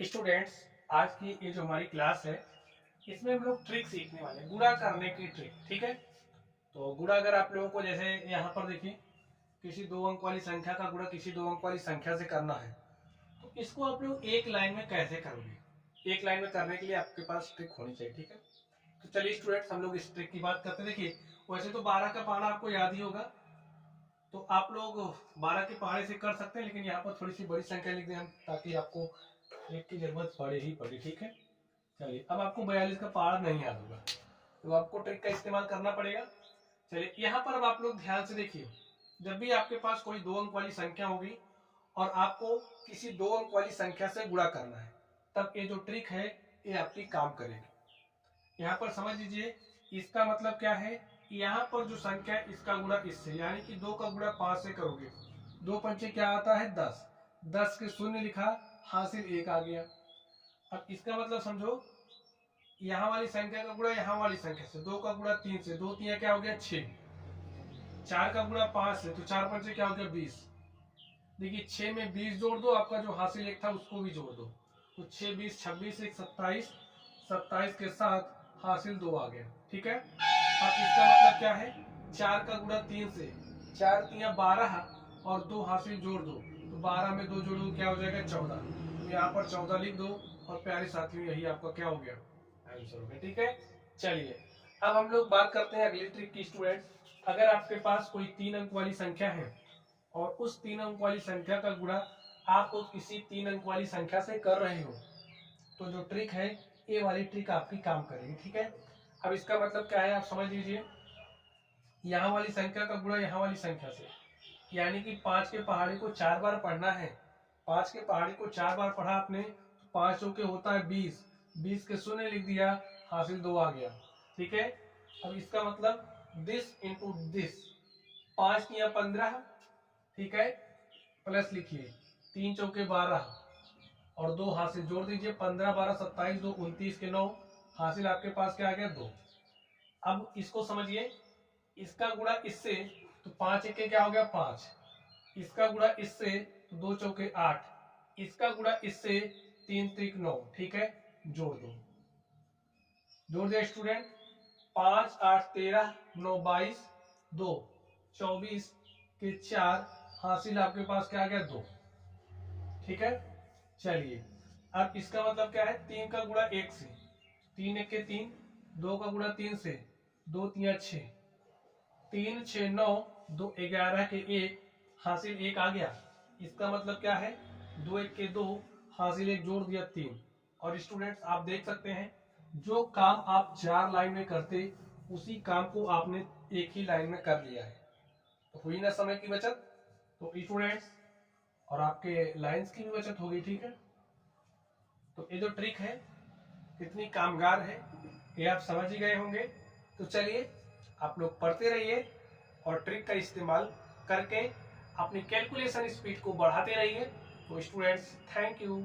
Students, आज की ये जो हमारी क्लास है इसमें हम लोग ट्रिक सीखने वाले हैं, गुणा करने की ट्रिक। ठीक है, तो गुणा अगर आप लोगों को जैसे यहाँ पर देखिए किसी दो अंक वाली संख्या का गुणा किसी दो अंक वाली संख्या से करना है, तो इसको आप लोग एक लाइन में कैसे करोगे। एक लाइन में करने के लिए आपके पास ट्रिक होनी चाहिए। ठीक है, तो चलिए स्टूडेंट्स हम लोग इस ट्रिक की बात करते हैं। देखिए वैसे तो 12 का पहाड़ा आपको याद ही होगा, तो आप लोग 12 के पहाड़े से कर सकते हैं, लेकिन यहाँ पर थोड़ी सी बड़ी संख्या लिख दें हम, ताकि आपको ट्रिक की जरूरत पड़े ही पड़े। ठीक है, चलिए अब आपको 42 का पहाड़ नहीं याद होगा, तो आपको ट्रिक का इस्तेमाल करना पड़ेगा। चलिए यहाँ पर अब आप लोग ध्यान से देखिए, जब भी आपके पास कोई दो अंक वाली संख्या होगी और आपको किसी दो अंक वाली संख्या से गुणा करना है, तब ये जो ट्रिक है ये आपकी काम करेगी। यहाँ पर समझ लीजिए, इसका मतलब क्या है, यहाँ पर जो संख्या है इसका गुणा इससे, यानी कि 2 का गुणा 5 से करोगे, 2 पंचे क्या आता है 10, 10 के शून्य लिखा, हासिल 1 आ गया। अब इसका मतलब समझो, यहाँ वाली संख्या का गुणा यहाँ वाली संख्या से, 2 का गुणा 3 से, 2 3 क्या हो गया 6, 4 का गुणा 5 से, तो 4 5 क्या हो गया 20। देखिए 6 में 20 जोड़ दो, आपका जो हासिल 1 था उसको भी जोड़ दो, तो 6 20 26 1 27, 27 के साथ हासिल 2 आ गया। ठीक है, अब इसका मतलब क्या है, 4 का गुणा 3 से, 4 3 12 और 2 हासिल जोड़ दो, तो 12 में 2 जोड़ो क्या हो जाएगा 14, तो यहाँ पर 14 लिख दो, और प्यारे साथियों यही आपका क्या हो गया आंसर हो गया। ठीक है, चलिए अब हम लोग बात करते हैं अगली ट्रिक की। स्टूडेंट्स, अगर आपके पास कोई 3 अंक वाली संख्या है और उस 3 अंक वाली संख्या का गुणा आप किसी 3 अंक वाली संख्या से कर रहे हो, तो जो ट्रिक है ये वाली ट्रिक आपकी काम करेगी। ठीक है, अब इसका मतलब क्या है आप समझ लीजिए, यहाँ वाली संख्या का गुणा यहाँ वाली संख्या से, यानी कि 5 के पहाड़े को 4 बार पढ़ना है। 5 के पहाड़े को 4 बार पढ़ा आपने, तो 5 चौके होता है 20, 20 के शून्य लिख दिया, हासिल 2 आ गया। ठीक है, अब इसका मतलब दिस इंटू दिस, 5 किया 15, ठीक है, प्लस लिखिए 3 चौके 12 और 2 हासिल जोड़ दीजिए, 15 12 27, 2 29 के 9, हासिल आपके पास क्या आ गया 2। अब इसको समझिए, इसका गुणा इससे, तो 5 एक क्या हो गया 5, इसका गुणा इससे तो 2 चौके 8, इसका गुणा इससे 3 त्रिक 9। ठीक है, जोड़ दो, जोड़ दिया स्टूडेंट, 5 8 13 9 22, 2 24 के 4, हासिल आपके पास क्या आ गया 2। ठीक है, चलिए अब इसका मतलब क्या है, 3 का गुणा 1 से, 3 1 के 3, 2 का गुणा 3 से, 2 3 6, 3 6 9, 2 11 के 1, हासिल 1 आ गया। इसका मतलब क्या है, 2 1 के 2, हासिल 1 जोड़ दिया 3। और स्टूडेंट्स आप देख सकते हैं, जो काम आप 4 लाइन में करते उसी काम को आपने एक ही लाइन में कर लिया है, तो हुई ना समय की बचत। तो स्टूडेंट्स और आपके लाइंस की भी बचत होगी। ठीक है, तो ये जो ट्रिक है कितनी कामगार है ये आप समझ ही गए होंगे। तो चलिए आप लोग पढ़ते रहिए और ट्रिक का इस्तेमाल करके अपनी कैलकुलेशन स्पीड को बढ़ाते रहिए। तो स्टूडेंट्स थैंक यू।